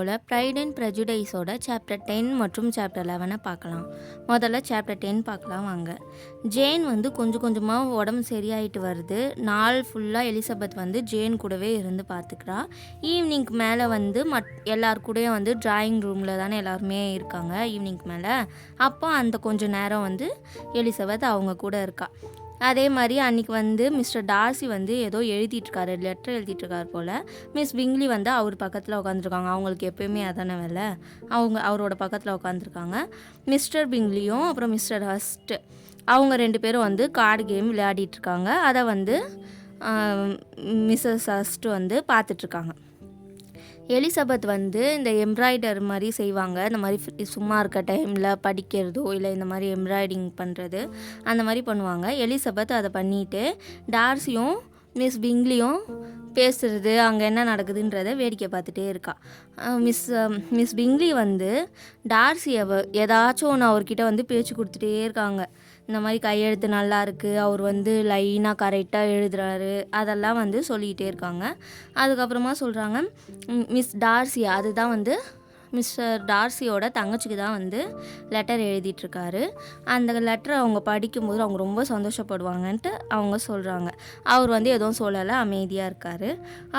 வீடியோவில் fried and ப்ரெஜுடைஸோட chapter 10 மற்றும் chapter 11 பார்க்கலாம். முதல்ல சாப்டர் 10 பார்க்கலாம் வாங்க. ஜேன் கொஞ்சம் கொஞ்சமாக உடம்பு சரியாயிட்டு வருது. நாள் ஃபுல்லாக எலிசபெத் ஜேன் கூடவே இருந்து பார்த்துக்கிறா. ஈவினிங்க்கு மேலே எல்லார் கூடயும் ட்ராயிங் ரூமில் தானே எல்லாருமே இருக்காங்க ஈவினிங்க்கு மேலே. அப்போ அந்த கொஞ்சம் நேரம் எலிசபெத் அவங்க கூட இருக்கா. அதே மாதிரி அன்றைக்கி மிஸ்டர் டார்சி ஏதோ எழுதிட்டுருக்காரு, லெட்டர் எழுதிட்டுருக்காரு போல். மிஸ் பிங்லி அவர் பக்கத்தில் உட்காந்துருக்காங்க. அவங்களுக்கு எப்போயுமே அதானே வேலை. அவரோட பக்கத்தில் உட்காந்துருக்காங்க. மிஸ்டர் பிங்லியும் அப்புறம் மிஸ்டர் ஹஸ்ட் அவங்க 2 பேரும் கார்டு கேம் விளையாடிட்டுருக்காங்க. அதை மிஸ்ஸஸ் ஹஸ்ட் பார்த்துட்ருக்காங்க. எலிசபெத் இந்த எம்ப்ராய்டர் மாதிரி செய்வாங்க. இந்த மாதிரி சும்மா இருக்க டைமில் படிக்கிறதோ இல்லை இந்த மாதிரி எம்ப்ராய்டிங் பண்ணுறது அந்த மாதிரி பண்ணுவாங்க. எலிசபெத் அதை பண்ணிவிட்டு டார்சியும் மிஸ் பிங்லியும் பேசுகிறது, அங்கே என்ன நடக்குதுன்றதை வேடிக்கை பார்த்துட்டே இருக்கா. மிஸ் பிங்லி டார்சியை ஏதாச்சும் ஒன்று அவர்கிட்ட பேச்சு கொடுத்துட்டே இருக்காங்க. இந்த மாதிரி கையெழுத்து நல்லா இருக்குது, அவர் லைனாக கரெக்டாக எழுதுறாரு, அதெல்லாம் சொல்லிக்கிட்டே இருக்காங்க. அதுக்கப்புறமா சொல்கிறாங்க, மிஸ் டார்சி அதுதான் மிஸ்டர் டார்சியோட தங்கச்சிக்கு தான் லெட்டர் எழுதிட்டுருக்காரு. அந்த லெட்டரை அவங்க படிக்கும்போது அவங்க ரொம்ப சந்தோஷப்படுவாங்கன்ட்டு அவங்க சொல்கிறாங்க. அவர் எதுவும் சொல்லலை, அமைதியாக இருக்கார்.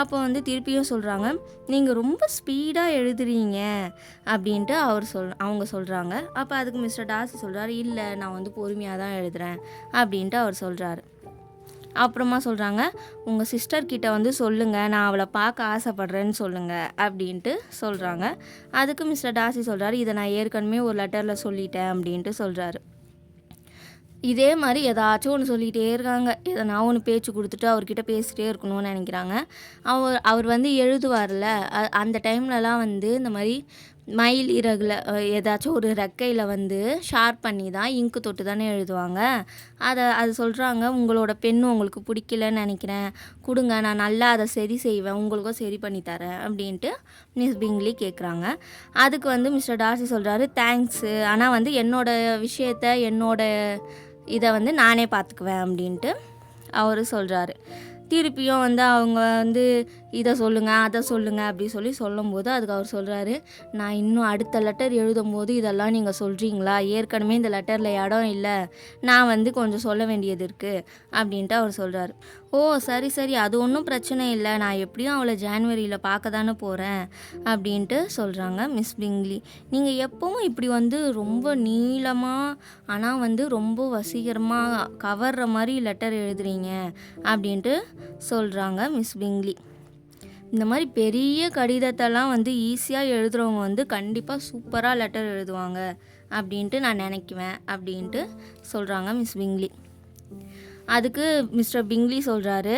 அப்போ திருப்பியும் சொல்கிறாங்க, நீங்கள் ரொம்ப ஸ்பீடாக எழுதுறீங்க அப்படின்ட்டு அவங்க சொல்கிறாங்க. அப்போ அதுக்கு மிஸ்டர் டார்சி சொல்கிறாரு, இல்லை நான் பொறுமையாக தான் எழுதுகிறேன் அப்படின்ட்டு அவர் சொல்கிறாரு. அப்புறமா சொல்கிறாங்க, உங்கள் சிஸ்டர்கிட்ட சொல்லுங்கள், நான் அவளை பார்க்க ஆசைப்பட்றேன்னு சொல்லுங்கள் அப்படின்ட்டு சொல்கிறாங்க. அதுக்கு மிஸ்டர் டார்சி சொல்கிறாரு, இதை நான் ஏற்கனவே ஒரு லெட்டரில் சொல்லிட்டேன் அப்படின்ட்டு சொல்கிறாரு. இதே மாதிரி ஏதாச்சும் ஒன்று சொல்லிகிட்டே இருக்காங்க. எதனா ஒன்று பேச்சு கொடுத்துட்டு அவர்கிட்ட பேசிகிட்டே இருக்கணும்னு நினைக்கிறாங்க. அவர் எழுதுவார்ல, அந்த டைம்லலாம் இந்த மாதிரி மயில் இறகுல ஏதாச்சும் ஒரு ரெக்கையில் ஷார்ப் பண்ணி தான் இங்கு தொட்டு தானே எழுதுவாங்க. அது சொல்கிறாங்க, உங்களோட பெண்ணு உங்களுக்கு பிடிக்கலன்னு நினைக்கிறேன், கொடுங்க, நான் நல்லா அதை சரி செய்வேன், உங்களுக்கும் சரி பண்ணி தரேன் அப்படின்ட்டு மிஸ் பிங்லி கேட்குறாங்க. அதுக்கு மிஸ்டர் டார்சி சொல்கிறாரு, தேங்க்ஸு, ஆனால் என்னோட விஷயத்த என்னோட இதை நானே பார்த்துக்குவேன் அப்படின்ட்டு அவர் சொல்கிறாரு. திருப்பியும் அவங்க இதை சொல்லுங்கள் அதை சொல்லுங்கள் அப்படி சொல்லும்போது அதுக்கு அவர் சொல்கிறாரு, நான் இன்னும் அடுத்த லெட்டர் எழுதும் போது இதெல்லாம் நீங்கள் சொல்கிறீங்களா, ஏற்கனவே இந்த லெட்டரில் இடம் இல்லை, நான் கொஞ்சம் சொல்ல வேண்டியது இருக்குது அப்படின்ட்டு அவர் சொல்கிறாரு. ஓ சரி சரி, அது ஒன்றும் பிரச்சனை இல்லை, நான் எப்படியும் அவளை ஜான்வரியில் பார்க்க தானே போகிறேன் அப்படின்ட்டு சொல்கிறாங்க மிஸ் பிங்லி. நீங்கள் எப்பவும் இப்படி ரொம்ப நீளமாக ஆனால் ரொம்ப வசீகரமாக கவர்ற மாதிரி லெட்டர் எழுதுறீங்க அப்படின்ட்டு சொல்கிறாங்க மிஸ் பிங்லி. இந்த மாதிரி பெரிய கடிதத்தெல்லாம் ஈஸியாக எழுதுகிறவங்க கண்டிப்பாக சூப்பராக லெட்டர் எழுதுவாங்க அப்படின்ட்டு நான் நினைக்குவேன் அப்படின்ட்டு சொல்கிறாங்க மிஸ் பிங்லி. அதுக்கு மிஸ்டர் பிங்லி சொல்கிறாரு,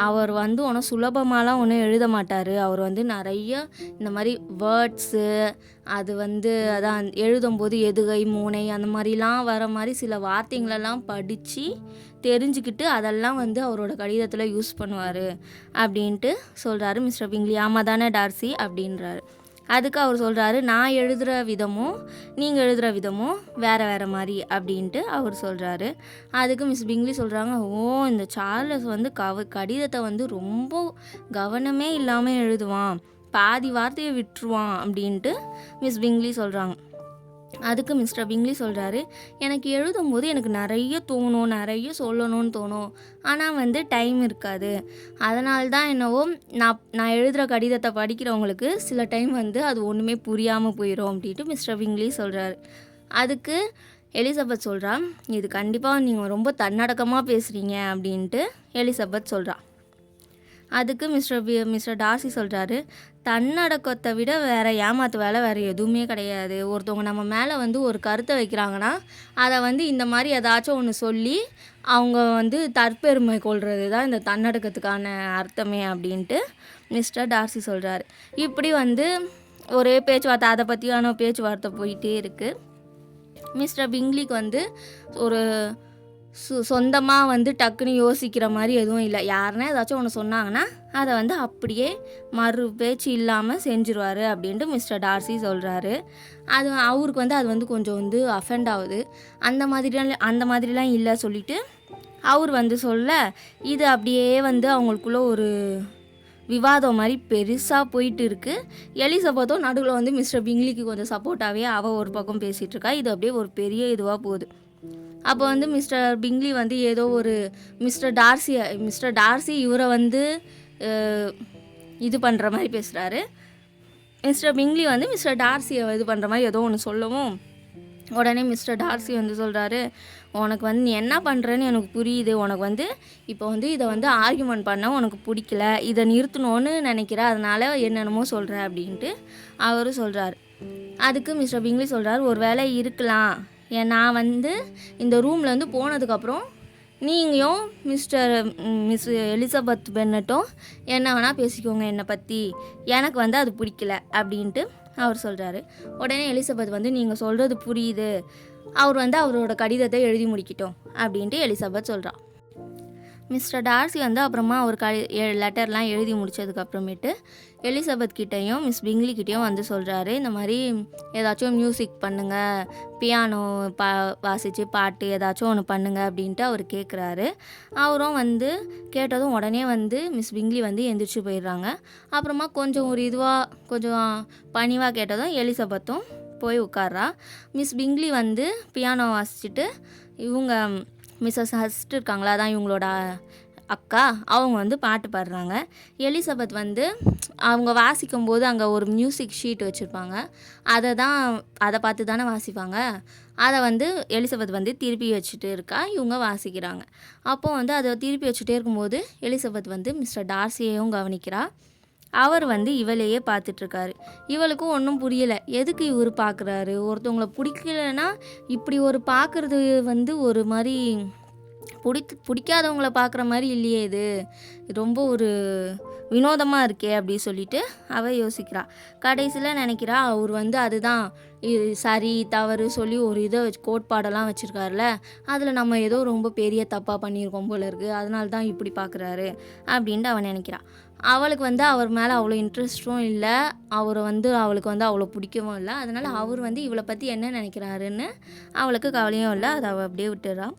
அவர் ஒன்றும் சுலபமாலாம் ஒன்றும் எழுத மாட்டார், அவர் நிறைய இந்த மாதிரி வேர்ட்ஸு அது அதான் எழுதும்போது எதுகை மூனை அந்த மாதிரிலாம் வர மாதிரி சில வார்த்தைங்களெல்லாம் படித்து தெரிஞ்சுக்கிட்டு அதெல்லாம் அவரோட கடிதத்தில் யூஸ் பண்ணுவார் அப்படின்ட்டு சொல்கிறாரு மிஸ்டர் பிங்லி. ஆமாம் தானே டார்சி அப்படின்றாரு. அதுக்கு அவர் சொல்கிறாரு, நான் எழுதுகிற விதமும் நீங்கள் எழுதுகிற விதமும் வேறு வேறு மாதிரி அப்படின்ட்டு அவர் சொல்கிறாரு. அதுக்கு மிஸ் பிங்லி சொல்கிறாங்க, ஓ இந்த சார்லஸ் கடிதத்தை ரொம்ப கவனமே இல்லாமல் எழுதுவான், பாதி வார்த்தையை விட்டுருவான் அப்படின்ட்டு மிஸ் பிங்லி சொல்கிறாங்க. அதுக்கு மிஸ்டர் பிங்லி சொல்கிறாரு, எனக்கு எழுதும்போது எனக்கு நிறைய தோணும், நிறைய சொல்லணும்னு தோணும், ஆனால் டைம் இருக்காது, அதனால தான் என்னவோ நான் எழுதுகிற கடிதத்தை படிக்கிறவங்களுக்கு சில டைம் அது ஒன்றுமே புரியாமல் போயிடும் அப்படின்ட்டு மிஸ்டர் பிங்லி சொல்கிறாரு. அதுக்கு எலிசபெத் சொல்கிறா, இது கண்டிப்பாக நீங்கள் ரொம்ப தன்னடக்கமாக பேசுகிறீங்க அப்படின்ட்டு எலிசபெத் சொல்கிறா. அதுக்கு மிஸ்டர் டார்சி சொல்கிறாரு, தன்னடக்கத்தை விட வேறு ஏமாத்து வேலை வேறு எதுவுமே கிடையாது. ஒருத்தவங்க நம்ம மேலே ஒரு கருத்தை வைக்கிறாங்கன்னா அதை இந்த மாதிரி ஏதாச்சும் ஒன்று சொல்லி அவங்க தற்பெருமை கொள்வது தான் இந்த தன்னடக்கத்துக்கான அர்த்தமே அப்படின்ட்டு மிஸ்டர் டார்சி சொல்கிறாரு. இப்படி ஒரே பேச்சுவார்த்தை, அதை பற்றியான பேச்சுவார்த்தை போயிட்டே இருக்குது. மிஸ்டர் பிங்லிக்கு ஒரு சொந்தமாக டக்குன்னு யோசிக்கிற மாதிரி எதுவும் இல்லை. யாருன்னா ஏதாச்சும் ஒன்று சொன்னாங்கன்னா அதை அப்படியே மறு பேச்சு இல்லாமல் செஞ்சுருவார் அப்படின்ட்டு மிஸ்டர் டார்சி சொல்கிறாரு. அது அவருக்கு அது கொஞ்சம் அஃபெண்ட் ஆகுது. அந்த மாதிரிலாம் இல்லை சொல்லிவிட்டு அவர் சொல்ல இது அப்படியே அவங்களுக்குள்ள ஒரு விவாதம் மாதிரி பெருசாக போயிட்டு இருக்குது. எலிசபெத்தும் நடுவில் வந்து மிஸ்டர் பிங்லிக்கு கொஞ்சம் சப்போர்ட்டாகவே அவள் ஒரு பக்கம் பேசிகிட்டு இருக்கா. இது அப்படியே ஒரு பெரிய இதுவாக போகுது. அப்போ வந்து மிஸ்டர் பிங்லி வந்து ஏதோ ஒரு மிஸ்டர் டார்சி இவரை வந்து இது பண்ணுற மாதிரி பேசுகிறாரு. மிஸ்டர் பிங்லி வந்து மிஸ்டர் டார்சியை இது பண்ணுற மாதிரி ஏதோ ஒன்று சொல்லவும் உடனே மிஸ்டர் டார்சி வந்து சொல்கிறாரு, உனக்கு வந்து நீ என்ன பண்ணுறேன்னு எனக்கு புரியுது, உனக்கு வந்து இப்போ வந்து இதை வந்து ஆர்கியூமெண்ட் பண்ண உனக்கு பிடிக்கல, இதை நிறுத்தணும்னு நினைக்கிற, அதனால் என்னென்னமோ சொல்கிற அப்படின்ட்டு அவரும் சொல்கிறாரு. அதுக்கு மிஸ்டர் பிங்லி சொல்கிறாரு, ஒரு வேளை இருக்கலாம், நான் வந்து இந்த ரூம்லேருந்து போனதுக்கப்புறம் நீங்களும் மிஸ் எலிசபெத் பென்னட்டும் என்ன வேணால் பேசிக்கோங்க என்னை பற்றி, எனக்கு வந்து அது பிடிக்கல அப்படின்ட்டு அவர் சொல்கிறாரு. உடனே எலிசபெத் வந்து நீங்கள் சொல்கிறது புரியுது, அவர் வந்து அவரோட கடிதத்தை எழுதி முடிக்கட்டும் அப்படின்ட்டு எலிசபெத் சொல்கிறான். மிஸ்டர் டார்சி வந்து அப்புறமா ஒரு லெட்டர்லாம் எழுதி முடித்ததுக்கப்புறமேட்டு எலிசபெத் கிட்டேயும் மிஸ் பிங்லி கிட்டேயும் வந்து சொல்கிறாரு, இந்த மாதிரி ஏதாச்சும் மியூசிக் பண்ணுங்கள், பியானோ வாசித்து பாட்டு ஏதாச்சும் ஒன்று பண்ணுங்கள் அப்படின்ட்டு அவர் கேட்குறாரு. அவரும் வந்து கேட்டதும் உடனே வந்து மிஸ் பிங்லி வந்து எந்திரிச்சு போயிடுறாங்க. அப்புறமா கொஞ்சம் ஒரு கொஞ்சம் பணிவாக கேட்டதும் எலிசபெத்தும் போய் உட்கார்றா. மிஸ் பிங்லி வந்து பியானோ வாசிச்சுட்டு இவங்க மிஸ்ஸஸ் ஹஸ்ட் இருக்காங்களா, அதான் இவங்களோட அக்கா, அவங்க வந்து பாட்டு பாடுறாங்க. எலிசபெத் வந்து அவங்க வாசிக்கும்போது அங்கே ஒரு மியூசிக் ஷீட் வச்சுருப்பாங்க, அதை பார்த்து தானே வாசிப்பாங்க. அதை வந்து எலிசபெத் வந்து திருப்பி வச்சுட்டு இருக்கா, இவங்க வாசிக்கிறாங்க. அப்போது வந்து அதை திருப்பி வச்சுட்டே இருக்கும்போது எலிசபெத் வந்து மிஸ்டர் டார்சியையும் கவனிக்கிறா. அவர் வந்து இவளையே பார்த்துட்ருக்காரு. இவளுக்கும் ஒன்றும் புரியலை, எதுக்கு இவர் பார்க்குறாரு, ஒருத்தவங்களை பிடிக்கலைன்னா இப்படி ஒரு பார்க்குறது வந்து ஒரு மாதிரி பிடிக்காதவங்கள பார்க்குற மாதிரி இல்லையே, இது ரொம்ப ஒரு வினோதமாக இருக்கே அப்படி சொல்லிட்டு அவள் யோசிக்கிறா. கடைசியில் நினைக்கிறா, அவர் வந்து அதுதான் இது சரி தவறு சொல்லி ஒரு கோட்பாடெல்லாம் வச்சுருக்காருல, அதில் நம்ம ஏதோ ரொம்ப பெரிய தப்பாக பண்ணியிருக்கோம் போல இருக்குது, அதனால தான் இப்படி பார்க்குறாரு அப்படின்ட்டு அவன் நினைக்கிறான். அவளுக்கு வந்து அவர் மேலே அவ்வளோ இன்ட்ரெஸ்ட்டும் இல்லை, அவளுக்கு வந்து அவ்வளோ பிடிக்கவும் இல்லை. அதனால் அவர் வந்து இவளை பற்றி என்ன நினைக்கிறாருன்னு அவளுக்கு கவலையும் இல்லை, அதை அவள் அப்படியே விட்டுறான்.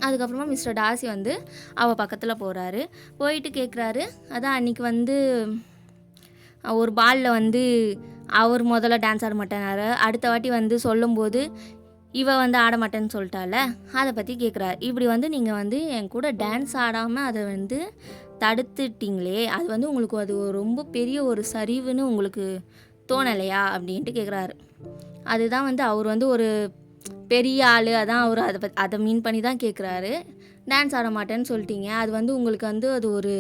அதுக்கப்புறமா மிஸ்டர் டார்சி வந்து அவள் பக்கத்தில் போகிறாரு. போயிட்டு கேட்குறாரு, அதான் அன்றைக்கி வந்து ஒரு பாலில் வந்து அவர் முதல்ல டான்ஸ் ஆட மாட்டேனாரு, அடுத்த வாட்டி வந்து சொல்லும்போது இவள் வந்து ஆட மாட்டேன்னு சொல்லிட்டால, அதை பற்றி கேட்குறாரு. இப்படி வந்து நீங்கள் வந்து என் கூட டான்ஸ் ஆடாமல் அதை வந்து தடுத்துட்டிங்களே, அது வந்து உங்களுக்கு அது ரொம்ப பெரிய ஒரு சரிவுன்னு உங்களுக்கு தோணலையா அப்படின்ட்டு கேட்குறாரு. அதுதான் வந்து அவர் வந்து ஒரு பெரிய ஆள், அதான் அவர் அதை மீன் பண்ணி தான் கேட்குறாரு. டான்ஸ் ஆட மாட்டேன்னு சொல்லிட்டீங்க, அது வந்து உங்களுக்கு வந்து அது ஒரு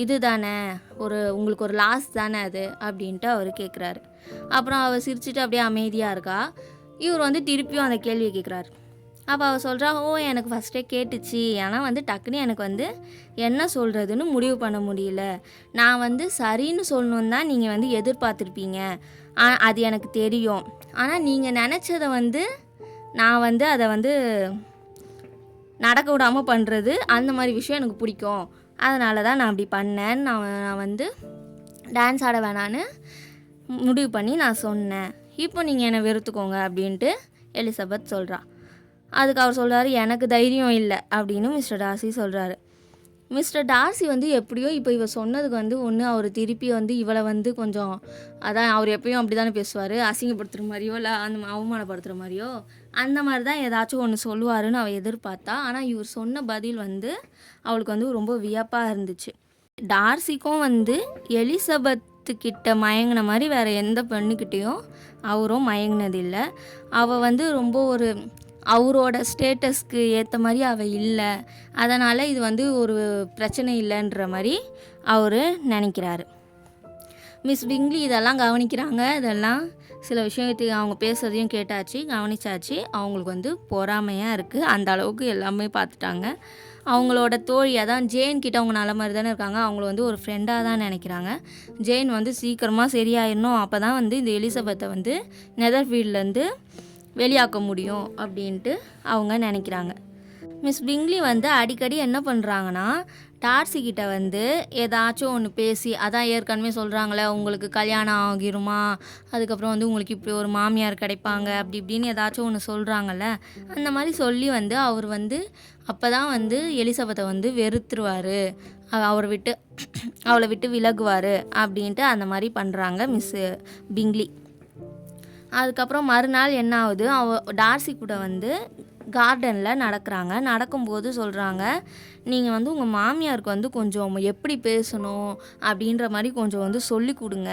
இது தானே, உங்களுக்கு ஒரு லாஸ் தானே அது அப்படின்ட்டு அவர் கேட்குறாரு. அப்புறம் அவள் சிரிச்சுட்டு அப்படியே அமைதியாக இருக்கா. இவர் வந்து திருப்பியும் அந்த கேள்வியை கேட்குறாரு. அப்போ அவள் சொல்கிறா, எனக்கு ஃபஸ்ட்டே கேட்டுச்சு, ஆனால் வந்து டக்குன்னு எனக்கு வந்து என்ன சொல்கிறதுன்னு முடிவு பண்ண முடியல, நான் வந்து சரின்னு சொல்லணுன்னு தான் நீங்கள் வந்து எதிர்பார்த்துருப்பீங்க, அது எனக்கு தெரியும், ஆனால் நீங்கள் நினச்சதை வந்து நான் வந்து அதை வந்து நடக்க விடாமல் பண்ணுறது, அந்த மாதிரி விஷயம் எனக்கு பிடிக்கும், அதனால தான் நான் அப்படி பண்ணேன்னு நான் வந்து டான்ஸ் ஆட வேணான்னு முடிவு பண்ணி நான் சொன்னேன், இப்போ நீங்கள் என்னை வெறுத்துக்கோங்க அப்படின்ட்டு எலிசபெத் சொல்கிறா. அதுக்கு அவர் சொல்கிறாரு, எனக்கு தைரியம் இல்லை அப்படின்னு மிஸ்டர் டார்சி சொல்கிறாரு. மிஸ்டர் டார்சி வந்து எப்படியோ இப்போ இவ சொன்னதுக்கு வந்து ஒன்று அவர் திருப்பி வந்து இவளை வந்து கொஞ்சம், அதான் அவர் எப்பயும் அப்படி தானே பேசுவார், அசிங்கப்படுத்துகிற மாதிரியோ இல்லை அந்த அவமானப்படுத்துகிற மாதிரியோ அந்த மாதிரி தான் ஏதாச்சும் ஒன்று சொல்லுவாருன்னு அவள் எதிர்பார்த்தா. ஆனால் இவர் சொன்ன பதில் வந்து அவளுக்கு வந்து ரொம்ப வியப்பாக இருந்துச்சு. டார்சிக்கும் வந்து எலிசபெத்துக்கிட்ட மயங்கின மாதிரி வேறு எந்த பெண்ணுக்கிட்டேயும் அவரும் மயங்கினதில்லை. அவள் வந்து ரொம்ப ஒரு அவரோட ஸ்டேட்டஸ்க்கு ஏற்ற மாதிரி அவள் இல்லை, அதனால் இது வந்து ஒரு பிரச்சனை இல்லைன்ற மாதிரி அவர் நினைக்கிறாரு. மிஸ் பிங்லி இதெல்லாம் கவனிக்கிறாங்க. இதெல்லாம் சில விஷயத்துக்கு அவங்க பேசுகிறதையும் கேட்டாச்சு, கவனிச்சாச்சு. அவங்களுக்கு வந்து பொறாமையாக இருக்குது, அந்த அளவுக்கு எல்லாமே பார்த்துட்டாங்க. அவங்களோட தோழி அதான் ஜேன் கிட்ட அவங்க நல்ல மாதிரி தானே இருக்காங்க, அவங்கள வந்து ஒரு ஃப்ரெண்டாக தான் நினைக்கிறாங்க. ஜேன் வந்து சீக்கிரமாக சரியாயிடணும், அப்போ தான் வந்து இந்த எலிசபெத்தை வந்து நெதர்ஃபீல்ட்லேருந்து வெளியாக்க முடியும் அப்படின்ட்டு அவங்க நினைக்கிறாங்க. மிஸ் பிங்லி வந்து அடிக்கடி என்ன பண்ணுறாங்கன்னா, டார்சிக்கிட்ட வந்து ஏதாச்சும் ஒன்று பேசி, அதான் ஏற்கனவே சொல்கிறாங்களே உங்களுக்கு கல்யாணம் ஆகிருமா, அதுக்கப்புறம் வந்து உங்களுக்கு இப்படி ஒரு மாமியார் கிடைப்பாங்க அப்படி இப்படின்னு ஏதாச்சும் ஒன்று சொல்கிறாங்கல்ல, அந்த மாதிரி சொல்லி வந்து அவர் வந்து அப்போ தான் வந்து எலிசபெத்தை வந்து வெறுத்துருவார் அவளை விட்டு விலகுவார் அப்படின்ட்டு அந்த மாதிரி பண்ணுறாங்க மிஸ்ஸு பிங்லி. அதுக்கப்புறம் மறுநாள் என்ன ஆகுது, டார்சி கூட வந்து கார்டனில் நடக்கிறாங்க. நடக்கும்போது சொல்கிறாங்க, நீங்கள் வந்து உங்கள் மாமியாருக்கு வந்து கொஞ்சம் எப்படி பேசணும் அப்படின்ற மாதிரி கொஞ்சம் வந்து சொல்லி கொடுங்க.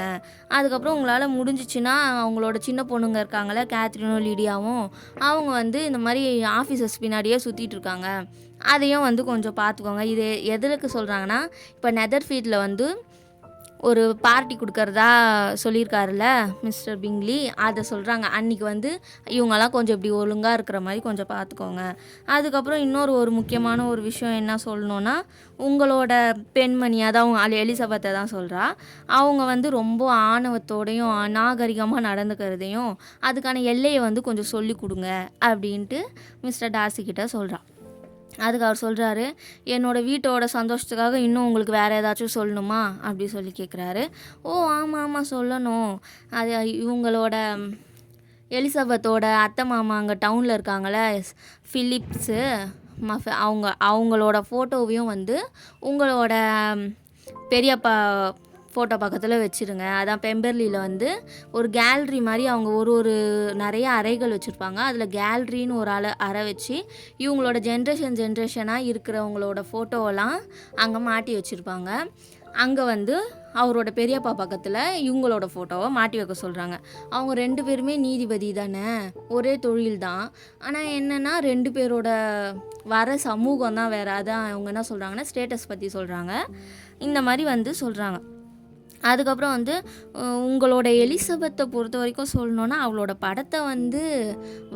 அதுக்கப்புறம் உங்களால் முடிஞ்சிச்சுன்னா அவங்களோட சின்ன பொண்ணுங்க இருக்காங்களே, கேத்ரினும் லிடியாவும், அவங்க வந்து இந்த மாதிரி ஆஃபீஸர்ஸ் பின்னாடியே சுற்றிட்டு இருக்காங்க, அதையும் வந்து கொஞ்சம் பார்த்துக்கோங்க. இது எதுக்கு சொல்கிறாங்கன்னா, இப்போ நெதர்ஃபீல்டில் வந்து ஒரு பார்ட்டி கொடுக்கறதா சொல்லியிருக்காருல்ல மிஸ்டர் பிங்லி, அதை சொல்கிறாங்க. அன்றைக்கி வந்து இவங்கெல்லாம் கொஞ்சம் இப்படி ஒழுங்காக இருக்கிற மாதிரி கொஞ்சம் பார்த்துக்கோங்க. அதுக்கப்புறம் இன்னொரு முக்கியமான ஒரு விஷயம் என்ன சொல்லணுன்னா, உங்களோட பெண்மணி, அதாவது எலிசபெத்தை தான் சொல்கிறா, அவங்க வந்து ரொம்ப ஆணவத்தோடையும் நாகரிகமாக நடந்துக்கிறதையும் அதுக்கான எல்லையை வந்து கொஞ்சம் சொல்லி கொடுங்க அப்படின்ட்டு மிஸ்டர் டார்சி கிட்ட சொல்கிறா. அதுக்கு அவர் சொல்கிறாரு, என்னோடய வீட்டோட சந்தோஷத்துக்காக இன்னும் உங்களுக்கு வேறு ஏதாச்சும் சொல்லணுமா அப்படி சொல்லி கேட்குறாரு. ஓ ஆமாம் சொல்லணும், அது இவங்களோட எலிசபெத்தோட அத்தை மாமா அங்கே டவுனில் இருக்காங்களே ஃபிலிப்ஸு, அவங்களோட ஃபோட்டோவையும் வந்து உங்களோட பெரியப்பா ஃபோட்டோ பக்கத்தில் வச்சுருங்க. அதான் பெம்பர்லியில் வந்து ஒரு கேலரி மாதிரி அவங்க ஒரு நிறைய அறைகள் வச்சுருப்பாங்க. அதில் கேலரின்னு ஒரு அறை வச்சு இவங்களோட ஜென்ரேஷனாக இருக்கிறவங்களோட ஃபோட்டோவெல்லாம் அங்கே மாட்டி வச்சுருப்பாங்க. அங்கே வந்து அவரோட பெரியப்பா பக்கத்தில் இவங்களோட ஃபோட்டோவை மாட்டி வைக்க சொல்கிறாங்க. அவங்க 2 பேருமே நீதிபதி தானே, ஒரே தொழில் தான். ஆனால் என்னென்னா 2 பேரோட வர சமூகம் தான் வேறு. அதான் அவங்க என்ன சொல்கிறாங்கன்னா ஸ்டேட்டஸ் பற்றி சொல்கிறாங்க. இந்த மாதிரி வந்து சொல்கிறாங்க. அதுக்கப்புறம் வந்து உங்களோட எலிசபெத்தை பொறுத்த வரைக்கும் சொல்லணுன்னா, அவளோட படத்தை வந்து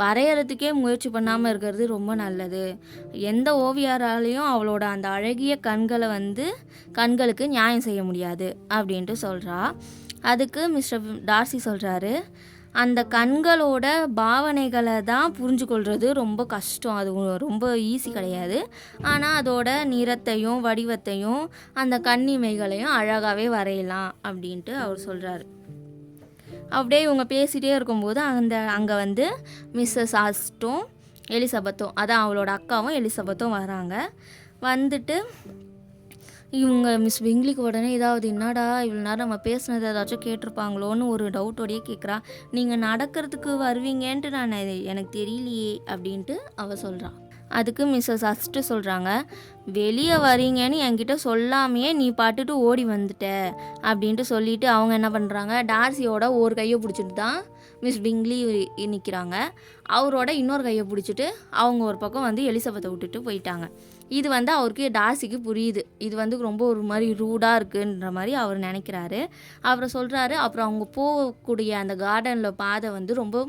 வரைகிறதுக்கே முயற்சி பண்ணாமல் இருக்கிறது ரொம்ப நல்லது. எந்த ஓவியராலையும் அவளோட அந்த அழகிய கண்களுக்கு நியாயம் செய்ய முடியாது அப்படின்ட்டு சொல்கிறா. அதுக்கு மிஸ்டர் டார்சி சொல்கிறாரு, அந்த கண்களோட பாவனைகளை தான் புரிஞ்சு கொள்வது ரொம்ப கஷ்டம், அது ரொம்ப ஈஸி கிடையாது. ஆனால் அதோட நிறத்தையும் வடிவத்தையும் அந்த கண்ணிமைகளையும் அழகாகவே வரையலாம் அப்படின்ட்டு அவர் சொல்கிறாரு. அப்படியே இவங்க பேசிகிட்டே இருக்கும்போது அங்கே வந்து மிஸ்ஸஸ் ஆஸ்ட்டும் எலிசபெத்தும், அதான் அவளோட அக்காவும் எலிசபெத்தும் வராங்க. வந்துட்டு இவங்க மிஸ் பிங்லிக்கு உடனே என்னடா இவ்வளோ நேரம் நம்ம பேசுனது ஏதாச்சும் கேட்டிருப்பாங்களோன்னு ஒரு டவுட்டோடையே கேட்குறா. நீங்கள் நடக்கிறதுக்கு வருவீங்கன்ட்டு எனக்கு தெரியலையே அப்படின்ட்டு அவள் சொல்கிறான். அதுக்கு மிஸ்ஸஸ் அஸ்ட்டு சொல்கிறாங்க, வெளியே வரீங்கன்னு என்கிட்ட சொல்லாமையே நீ பாட்டுட்டு ஓடி வந்துட்ட அப்படின்ட்டு சொல்லிவிட்டு அவங்க என்ன பண்ணுறாங்க, டார்சியோட ஒரு கையை பிடிச்சிட்டு தான் மிஸ் பிங்லி நிற்கிறாங்க. அவரோட இன்னொரு கையை பிடிச்சிட்டு அவங்க ஒரு பக்கம் வந்து எலிசபெத்தை விட்டுட்டு போயிட்டாங்க. இது வந்து அவருக்கு டார்சிக்கு புரியுது, இது வந்து ரொம்ப ஒரு மாதிரி ரூடாக இருக்குன்ற மாதிரி அவர் நினைக்கிறாரு. அவர் சொல்கிறாரு, அப்புறம் அவங்க போகக்கூடிய அந்த கார்டனில் பாதை வந்து ரொம்ப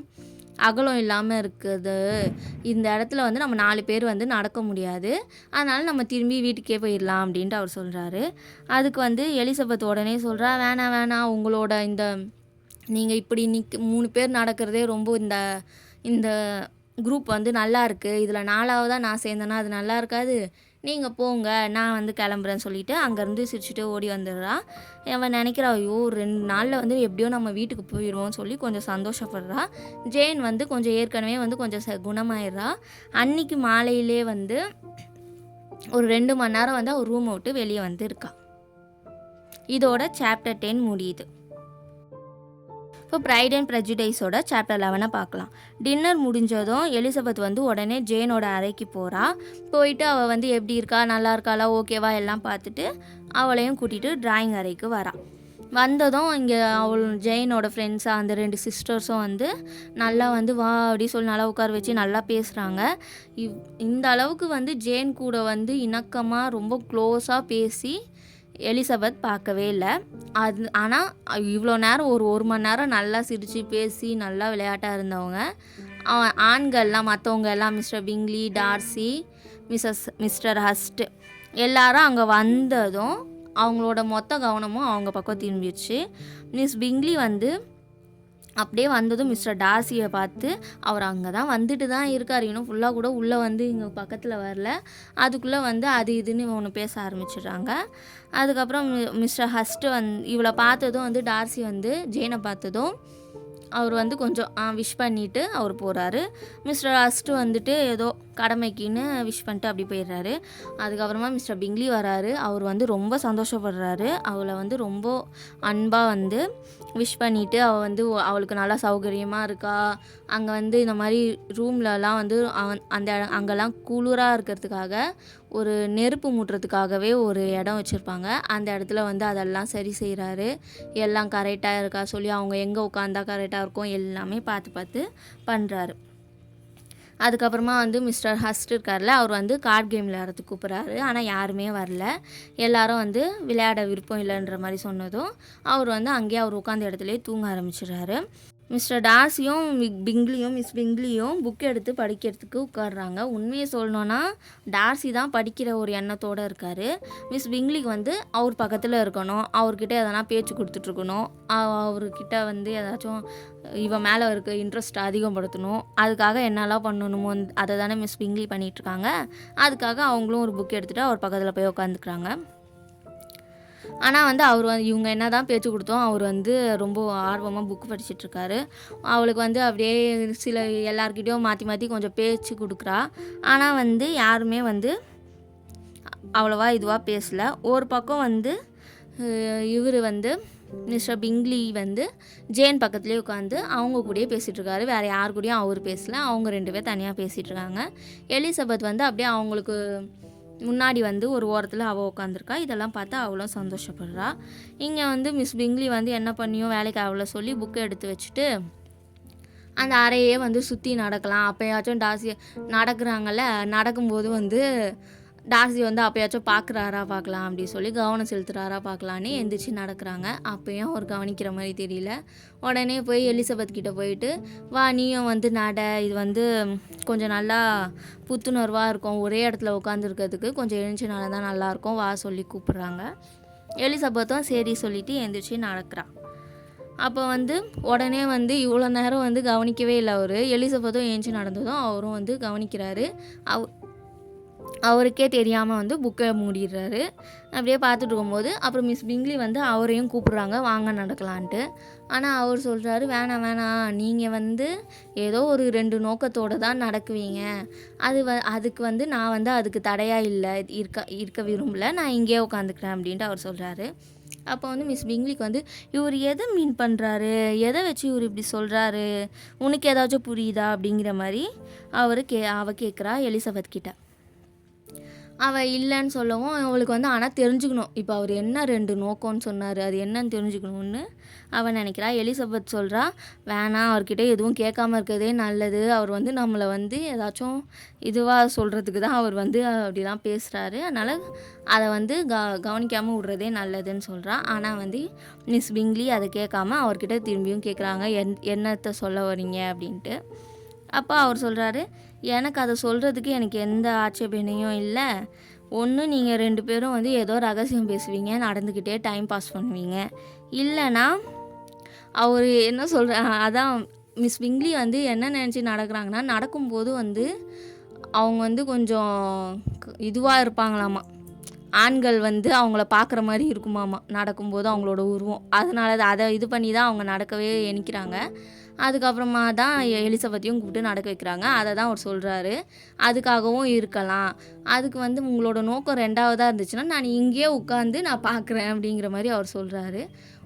அகலம் இல்லாமல் இருக்குது, இந்த இடத்துல வந்து நம்ம 4 பேர் வந்து நடக்க முடியாது, அதனால் நம்ம திரும்பி வீட்டுக்கே போயிடலாம் அப்படின்ட்டு அவர் சொல்கிறாரு. அதுக்கு வந்து எலிசபெத் உடனே சொல்கிறா, வேணாம் உங்களோட நீங்கள் இப்படி 3 பேர் நடக்கிறதே ரொம்ப இந்த குரூப் வந்து நல்லா இருக்குது, இதில் 4ஆவதாக நான் சேர்ந்தேன்னா அது நல்லா இருக்காது, நீங்கள் போங்க நான் வந்து கிளம்புறேன்னு சொல்லிவிட்டு அங்கேருந்து சிரிச்சுட்டு ஓடி வந்துடுறா. அவன் நினைக்கிறா, ஐயோ 2 நாளில் வந்து எப்படியோ நம்ம வீட்டுக்கு போயிடுவோம்னு சொல்லி கொஞ்சம் சந்தோஷப்படுறா. ஜேன் வந்து கொஞ்சம் ஏற்கனவே வந்து கொஞ்சம் குணமாயிடுறா. அன்றைக்கி மாலையிலே வந்து ஒரு 2 மணி நேரம் வந்து அவர் ரூமை விட்டு வெளியே வந்து இருக்கா. இதோட சாப்டர் 10 முடியுது. இப்போ ப்ரைட் அண்ட் ப்ரெஜுடைஸோட சாப்டர் 11 பார்க்கலாம். டின்னர் முடிஞ்சதும் எலிசபெத் வந்து உடனே ஜேனோட அறைக்கு போகிறா. போயிட்டு அவள் வந்து எப்படி இருக்கா, நல்லா இருக்காளா, ஓகேவா எல்லாம் பார்த்துட்டு அவளையும் கூட்டிகிட்டு ட்ராயிங் அறைக்கு வரா. வந்ததும் இங்கே ஜெயினோட ஃப்ரெண்ட்ஸாக அந்த 2 சிஸ்டர்ஸும் வந்து நல்லா வந்து வா அப்படி சொல்லி நல்லா உட்கார வச்சு நல்லா பேசுகிறாங்க. இந்த அளவுக்கு வந்து ஜேன் கூட வந்து இணக்கமாக ரொம்ப க்ளோஸாக பேசி எலிசபெத் பார்க்கவே இல்லை. ஆனால் இவ்வளோ நேரம் ஒரு மணி நேரம் நல்லா சிரித்து பேசி நல்லா விளையாட்டாக இருந்தவங்க ஆண்கள்லாம் மற்றவங்க எல்லாம் மிஸ்டர் பிங்லி, டார்சி, மிஸ்டர் ஹஸ்ட் எல்லாரும் அங்கே வந்ததும் அவங்களோட மொத்த கவனமும் அவங்க பக்கம் திரும்பிடுச்சு. மிஸ் பிங்லி வந்து அப்படியே வந்ததும் மிஸ்டர் டார்சியை பார்த்து, அவர் அங்கே தான் வந்துட்டு தான் இருக்கார், இன்னும் ஃபுல்லாக கூட உள்ளே வந்து இங்கே பக்கத்தில் வரல, அதுக்குள்ளே வந்து அது இதுன்னு ஒன்று பேச ஆரம்பிச்சிடுறாங்க. அதுக்கப்புறம் மிஸ்டர் ஹஸ்ட்டு இவளை பார்த்ததும் வந்து டார்சி வந்து ஜேனை பார்த்ததும் அவர் வந்து கொஞ்சம் விஷ் பண்ணிவிட்டு அவர் போகிறாரு. மிஸ்டர் ஹஸ்ட்டு வந்துட்டு ஏதோ கடமைக்குன்னு விஷ் பண்ணிட்டு அப்படி போயிடுறாரு. அதுக்கப்புறமா மிஸ்டர் பிங்லி வராரு. அவர் வந்து ரொம்ப சந்தோஷப்படுறாரு. அவளை வந்து ரொம்ப அன்பாக வந்து விஷ் பண்ணிவிட்டு அவளுக்கு நல்லா சௌகரியமாக இருக்கா, அங்கே வந்து இந்த மாதிரி ரூம்லலாம் வந்து அங்கெல்லாம் குளிராக இருக்கிறதுக்காக ஒரு நெருப்பு மூட்டுறதுக்காகவே ஒரு இடம் வச்சுருப்பாங்க. அந்த இடத்துல வந்து அதெல்லாம் சரி செய்கிறாரு. எல்லாம் கரெக்டாக இருக்கா சொல்லி அவங்க எங்கே உட்காந்தா கரெக்டாக இருக்கும் எல்லாமே பார்த்து பண்ணுறாரு. அதுக்கப்புறமா வந்து மிஸ்டர் ஹஸ்ட் இருக்கார்ல, அவர் வந்து கார்ட் கேம் விளையாடுறதுக்கு கூப்பிட்றாரு. ஆனால் யாருமே வரல. எல்லாரும் வந்து விளையாட விருப்பம் இல்லைன்ற மாதிரி சொன்னதும் அவர் வந்து அங்கேயே அவர் உட்காந்த இடத்துலையே தூங்க ஆரம்பிச்சிடுறாரு. மிஸ்டர் டார்சியும் மிஸ் பிங்லியும் புக் எடுத்து படிக்கிறதுக்கு உட்காடுறாங்க. உண்மையை சொல்லணுன்னா டார்சி தான் படிக்கிற ஒரு எண்ணத்தோடு இருக்கார். மிஸ் பிங்லிக்கு வந்து அவர் பக்கத்தில் இருக்கணும், அவர்கிட்ட எதனா பேச்சு கொடுத்துட்ருக்கணும், அவர்கிட்ட வந்து ஏதாச்சும் இவன் மேலே இருக்க இன்ட்ரெஸ்ட் அதிகப்படுத்தணும். அதுக்காக என்னெல்லாம் பண்ணணுமோ அதை தானே மிஸ் பிங்லி பண்ணிகிட்ருக்காங்க. அதுக்காக அவங்களும் ஒரு புக் எடுத்துகிட்டு அவர் பக்கத்தில் போய் உட்காந்துக்கிறாங்க. ஆனால் வந்து அவர் வந்து இவங்க என்ன தான் பேச்சு கொடுத்தோம், அவர் வந்து ரொம்ப ஆர்வமாக புக்கு படிச்சிட்ருக்காரு. அவளுக்கு வந்து அப்படியே எல்லார்கிட்டையும் மாற்றி கொஞ்சம் பேச்சு கொடுக்குறா. ஆனால் வந்து யாருமே வந்து அவ்வளோவா இதுவாக பேசலை. ஒரு பக்கம் வந்து இவர் வந்து மிஸ்டர் பிங்லி வந்து ஜேன் பக்கத்துலேயே உட்காந்து அவங்க கூடயே பேசிகிட்ருக்காரு. வேறு யார் கூடயும் அவர் பேசலை. அவங்க 2 பேர் தனியாக பேசிகிட்ருக்காங்க. எலிசபெத் வந்து அப்படியே அவங்களுக்கு முன்னாடி வந்து ஒரு ஓரத்தில் அவள் உட்காந்துருக்கா. இதெல்லாம் பார்த்து அவ்வளோ சந்தோஷப்படுறா. இங்கே வந்து மிஸ் பிங்லி வந்து என்ன பண்ணியும் வேலைக்கு அவளை சொல்லி புக்கை எடுத்து வச்சுட்டு அந்த அறையே வந்து சுற்றி நடக்கலாம். அப்போயாச்சும் டார்சி நடக்கிறாங்கல்ல, நடக்கும்போது வந்து டார்சி வந்து அப்போயாச்சும் பார்க்கலாம் அப்படி சொல்லி கவனம் செலுத்துகிறாரா பார்க்கலான்னு எந்திரிச்சு நடக்கிறாங்க. அப்போயும் அவர் கவனிக்கிற மாதிரி தெரியல. உடனே போய் எலிசபெத் கிட்டே போயிட்டு, வா நீயும் வந்து நட, இது வந்து கொஞ்சம் நல்லா புத்துணர்வாக இருக்கும், ஒரே இடத்துல உட்காந்துருக்கிறதுக்கு கொஞ்சம் எழுந்துச்சு நடந்தால் நல்லாயிருக்கும், வா சொல்லி கூப்பிட்றாங்க. எலிசபெத்தும் சரி சொல்லிவிட்டு எழுந்திரிச்சு நடக்கிறான். அப்போ வந்து உடனே வந்து இவ்வளோ நேரம் வந்து கவனிக்கவே இல்லை அவர். எலிசபெத்தும் எழுந்துச்சு நடந்ததும் அவரும் வந்து கவனிக்கிறாரு. அவருக்கே தெரியாமல் வந்து புக்கை மூடிடுறாரு. அப்படியே பார்த்துட்டு இருக்கும்போது அப்புறம் மிஸ் பிங்லி வந்து அவரையும் கூப்பிட்றாங்க, வாங்க நடக்கலான்ட்டு. ஆனால் அவர் சொல்கிறாரு, வேணாம் நீங்கள் வந்து ஏதோ ஒரு 2 நோக்கத்தோடு தான் நடக்குவீங்க, அதுக்கு வந்து நான் வந்து அதுக்கு தடையாக இல்லை, இருக்க விரும்பலை, நான் இங்கேயே உட்காந்துக்கிறேன் அப்படின்ட்டு அவர் சொல்கிறாரு. அப்போ வந்து மிஸ் பிங்லிக்கு வந்து இவர் எதை மீன் பண்ணுறாரு, எதை வச்சு இவர் இப்படி சொல்கிறாரு, உனக்கு ஏதாச்சும் புரியுதா அப்படிங்கிற மாதிரி அவள் கேட்குறா எலிசபெத் கிட்ட. அவள் இல்லைன்னு சொல்லவும் அவளுக்கு வந்து ஆனால் தெரிஞ்சுக்கணும், இப்போ அவர் என்ன 2 நோக்கம்னு சொன்னார், அது என்னன்னு தெரிஞ்சுக்கணும்னு அவள் நினைக்கிறா. எலிசபெத் சொல்கிறா, வேணாம் அவர்கிட்ட எதுவும் கேட்காம இருக்கிறதே நல்லது, அவர் வந்து நம்மளை வந்து ஏதாச்சும் இதுவாக சொல்கிறதுக்கு தான் அவர் வந்து அப்படிலாம் பேசுகிறாரு, அதனால் அதை வந்து கவனிக்காமல் விட்றதே நல்லதுன்னு சொல்கிறா. ஆனால் வந்து மிஸ் பிங்லி அதை கேட்காம அவர்கிட்ட திரும்பியும் கேட்குறாங்க, என்னத்தை சொல்ல வரீங்க அப்படின்ட்டு. அப்போ அவர் சொல்கிறாரு, எனக்கு அதை சொல்கிறதுக்கு எனக்கு எந்த ஆட்சேபனையும் இல்லை. ஒன்று நீங்கள் 2 பேரும் வந்து ஏதோ ரகசியம் பேசுவீங்க, நடந்துக்கிட்டே டைம் பாஸ் பண்ணுவீங்க, இல்லைனா அவர் என்ன அதான் மிஸ் பிங்லி வந்து என்ன நினச்சி நடக்கிறாங்கன்னா, நடக்கும்போது வந்து அவங்க வந்து கொஞ்சம் இதுவாக இருப்பாங்களாமா, ஆண்கள் வந்து அவங்கள பார்க்குற மாதிரி இருக்குமாமா நடக்கும்போது அவங்களோட உருவம், அதனால அதை இது பண்ணி தான் அவங்க நடக்கவே எண்ணிக்கிறாங்க. அதுக்கப்புறமா தான் எலிசபெத்தையும் கூப்பிட்டு நடக்க வைக்கிறாங்க. அதை தான் அவர் சொல்கிறாரு, அதுக்காகவும் இருக்கலாம், அதுக்கு வந்து உங்களோட நோக்கம் 2வதாக இருந்துச்சுன்னா நான் இங்கேயே உட்காந்து நான் பார்க்குறேன் அப்படிங்கிற மாதிரி அவர் சொல்கிறாரு.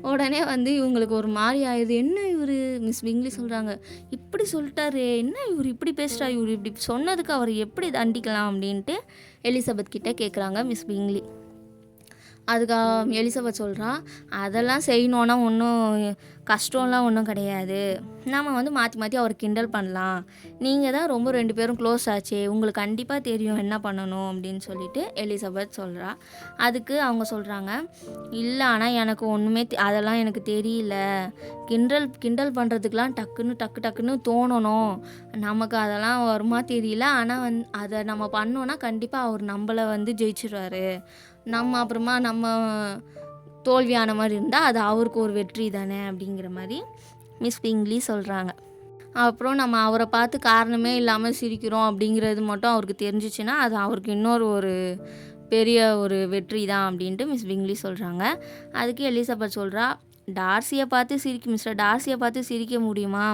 உடனே வந்து இவங்களுக்கு ஒரு மாதிரி ஆயிடுது, என்ன இவர் மிஸ் பிங்லி சொல்கிறாங்க, இப்படி சொல்லிட்டாரு, என்ன இவர் இப்படி பேசுகிறா, இவர் இப்படி சொன்னதுக்கு அவர் எப்படி தண்டிக்கலாம் அப்படின்ட்டு எலிசபெத் கிட்டே கேட்குறாங்க மிஸ் பிங்லி. அதுக்கு எலிசபெத் சொல்கிறா, அதெல்லாம் செய்யணுன்னா ஒன்றும் கஷ்டம்லாம் ஒன்றும் கிடையாது, நம்ம வந்து மாற்றி அவர் கிண்டல் பண்ணலாம், நீங்கள் தான் ரொம்ப 2 பேரும் க்ளோஸ் ஆச்சே, உங்களுக்கு கண்டிப்பாக தெரியும் என்ன பண்ணணும் அப்படின்னு சொல்லிட்டு எலிசபெத் சொல்கிறா. அதுக்கு அவங்க சொல்கிறாங்க, இல்லை ஆனால் எனக்கு ஒன்றுமே அதெல்லாம் எனக்கு தெரியல, கிண்டல் பண்ணுறதுக்கெலாம் டக்குன்னு தோணணும், நமக்கு அதெல்லாம் வருமா தெரியல, ஆனால் அதை நம்ம பண்ணோன்னா கண்டிப்பாக அவர் நம்மளை வந்து ஜெயிச்சிடுவார், அப்புறமா நம்ம தோல்வியான மாதிரி இருந்தால் அது அவருக்கு ஒரு வெற்றி தானே அப்படிங்கிற மாதிரி மிஸ் பிங்லி சொல்கிறாங்க. அப்புறம் நம்ம அவரை பார்த்து காரணமே இல்லாமல் சிரிக்கிறோம் அப்படிங்கிறது மட்டும் அவருக்கு தெரிஞ்சிச்சுன்னா அது அவருக்கு இன்னொரு பெரிய ஒரு வெற்றி தான் அப்படின்ட்டு மிஸ் பிங்லி சொல்கிறாங்க. அதுக்கு எலிசபெத் சொல்கிறா, மிஸ்டர் டார்சியை பார்த்து சிரிக்க முடியுமா?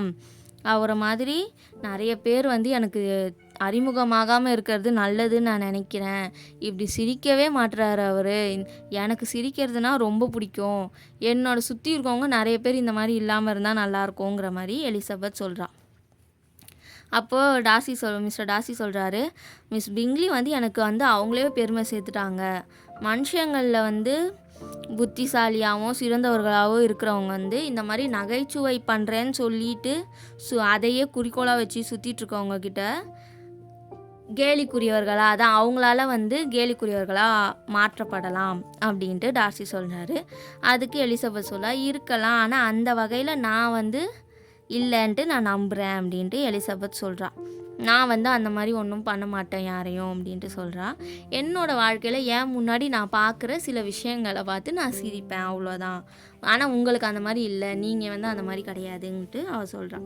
அவரை மாதிரி நிறைய பேர் வந்து எனக்கு அறிமுகமாகாமல் இருக்கிறது நல்லதுன்னு நான் நினைக்கிறேன். இப்படி சிரிக்கவே மாட்றாரு அவர். எனக்கு சிரிக்கிறதுனா ரொம்ப பிடிக்கும். என்னோட சுற்றி இருக்கவங்க நிறைய பேர் இந்த மாதிரி இல்லாமல் இருந்தால் நல்லாயிருக்குங்கிற மாதிரி எலிசபெத் சொல்கிறா. அப்போது மிஸ்டர் டார்சி சொல்கிறாரு, மிஸ் பிங்லி வந்து எனக்கு வந்து அவங்களே பெருமை சேர்த்துட்டாங்க. மனுஷங்களில் வந்து புத்திசாலியாகவும் சிறந்தவர்களாகவும் இருக்கிறவங்க வந்து இந்த மாதிரி நகைச்சுவை பண்ணுறேன்னு சொல்லிட்டு அதையே குறிக்கோளாக வச்சு சுற்றிட்டுருக்கவங்க கிட்ட கேலிக்குரியவர்களா, அதான் அவங்களால வந்து கேலிக்குரியவர்களாக மாற்றப்படலாம் அப்படின்ட்டு டார்சி சொல்கிறாரு. அதுக்கு எலிசபெத் இருக்கலாம், ஆனால் அந்த வகையில் நான் வந்து இல்லைன்ட்டு நான் நம்புகிறேன் அப்படின்ட்டு எலிசபெத் சொல்கிறா. நான் வந்து அந்த மாதிரி ஒன்றும் பண்ண மாட்டேன் யாரையும் அப்படின்ட்டு சொல்கிறா. என்னோடய வாழ்க்கையில் ஏன் முன்னாடி நான் பார்க்குற சில விஷயங்களை பார்த்து நான் சிரிப்பேன், அவ்வளோதான். ஆனால் உங்களுக்கு அந்த மாதிரி இல்லை, நீங்கள் வந்து அந்த மாதிரி கிடையாதுன்ட்டு அவள் சொல்கிறா.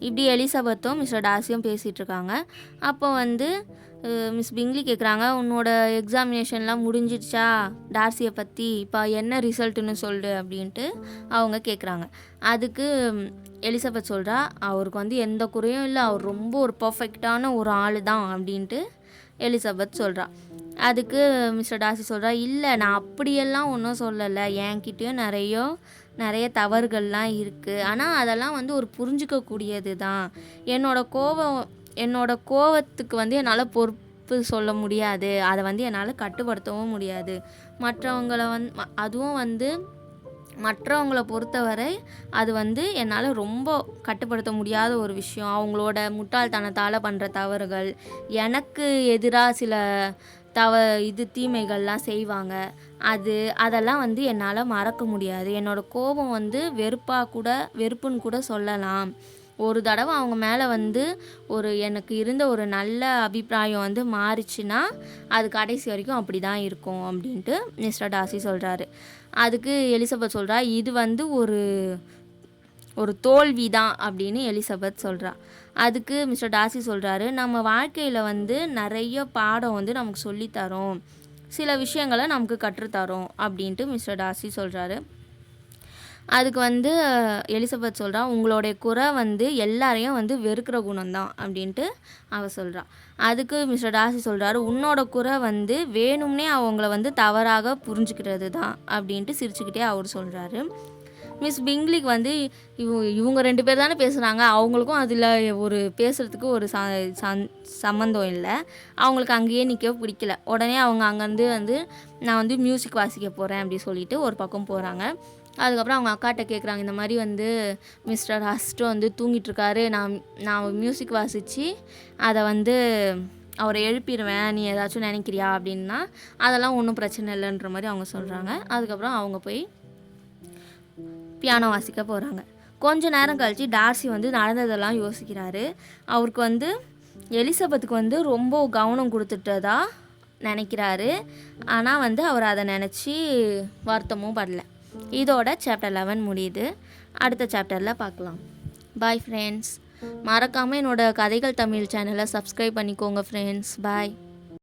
இப்படி எலிசபெத்தும் மிஸ்டர் டார்சியும் பேசிகிட்ருக்காங்க. அப்போ வந்து மிஸ் பிங்லி கேட்குறாங்க, உன்னோட எக்ஸாமினேஷன்லாம் முடிஞ்சிடுச்சா டார்சியை பற்றி, இப்போ என்ன ரிசல்ட்டுன்னு சொல்லு அப்படின்ட்டு அவங்க கேட்குறாங்க. அதுக்கு எலிசபெத் சொல்கிறா, அவருக்கு வந்து எந்த குறையும் இல்லை, அவர் ரொம்ப ஒரு பர்ஃபெக்டான ஒரு ஆள் தான் அப்படின்ட்டு எலிசபெத் சொல்கிறா. அதுக்கு மிஸ்டர் டார்சி சொல்கிறா, இல்லை நான் அப்படியெல்லாம் ஒன்றும் சொல்லலை, என்கிட்டயும் நிறைய தவறுகள்லாம் இருக்குது, ஆனால் அதெல்லாம் வந்து ஒரு புரிஞ்சிக்கக்கூடியது தான். என்னோட கோவத்துக்கு வந்து என்னால் பொறுப்பு சொல்ல முடியாது, அதை வந்து என்னால் கட்டுப்படுத்தவும் முடியாது. மற்றவங்கள பொறுத்தவரை அது வந்து என்னால் ரொம்ப கட்டுப்படுத்த முடியாத ஒரு விஷயம். அவங்களோட முட்டாள்தனத்தால் பண்ணுற தவறுகள், எனக்கு எதிராக சில தீமைகள்லாம் செய்வாங்க, அதெல்லாம் வந்து என்னால் மறக்க முடியாது. என்னோடய கோபம் வந்து வெறுப்புன்னு கூட சொல்லலாம். ஒரு தடவை அவங்க மேலே வந்து எனக்கு இருந்த ஒரு நல்ல அபிப்பிராயம் வந்து மாறிச்சுன்னா அது கடைசி வரைக்கும் அப்படி தான் இருக்கும் அப்படின்ட்டு மிஸ்டர் டார்சி சொல்கிறாரு. அதுக்கு எலிசபெத் சொல்கிறா, இது வந்து ஒரு தோல்வி தான் அப்படின்னு எலிசபெத் சொல்கிறா. அதுக்கு மிஸ்டர் டார்சி சொல்கிறாரு, நம்ம வாழ்க்கையில் வந்து நிறைய பாடம் வந்து நமக்கு சொல்லித்தரோம், சில விஷயங்களை நமக்கு கற்றுத்தரோம் அப்படின்ட்டு மிஸ்டர் டார்சி சொல்கிறாரு. அதுக்கு வந்து எலிசபெத் சொல்கிறா, உங்களுடைய குறை வந்து எல்லாரையும் வந்து வெறுக்கிற குணம்தான் அப்படின்ட்டு அவள் சொல்கிறா. அதுக்கு மிஸ்டர் டார்சி சொல்கிறாரு, உன்னோட குறை வந்து வேணும்னே அவங்கள வந்து தவறாக புரிஞ்சுக்கிறது தான் அப்படின்ட்டு சிரிச்சுக்கிட்டே அவர் சொல்கிறாரு. மிஸ் பிங்லிக்கு வந்து இவங்க 2 பேர் தானே பேசுகிறாங்க, அவங்களுக்கும் அதில் பேசுகிறதுக்கு ஒரு சம்மந்தம் இல்லை. அவங்களுக்கு அங்கேயே நிற்க பிடிக்கல. உடனே அவங்க அங்கேருந்து வந்து நான் வந்து மியூசிக் வாசிக்க போகிறேன் அப்படி சொல்லிட்டு ஒரு பக்கம் போகிறாங்க. அதுக்கப்புறம் அவங்க அக்காட்ட கேட்குறாங்க, இந்த மாதிரி வந்து மிஸ்டர் ஹஸ்ட் வந்து தூங்கிட்டுருக்காரு, நான் மியூசிக் வாசித்து அதை வந்து அவரை எழுப்பிடுவேன், நீ ஏதாச்சும் நினைக்கிறியா அப்படின்னா, அதெல்லாம் ஒன்றும் பிரச்சனை இல்லைன்ற மாதிரி அவங்க சொல்கிறாங்க. அதுக்கப்புறம் அவங்க போய் பியானோ வாசிக்க போகிறாங்க. கொஞ்ச நேரம் கழித்து டார்சி வந்து நடந்ததெல்லாம் யோசிக்கிறாரு. அவருக்கு வந்து எலிசபெத்துக்கு வந்து ரொம்ப கவனம் கொடுத்துட்டதா நினைக்கிறாரு. ஆனால் வந்து அவர் அதை நினச்சி வருத்தமும் படல. இதோட சாப்டர் 11 முடியுது. அடுத்த சாப்டரில் பார்க்கலாம். Bye friends. மறக்காமல் என்னோடய கதைகள் தமிழ் சேனலை சப்ஸ்கிரைப் பண்ணிக்கோங்க ஃப்ரெண்ட்ஸ். பாய்.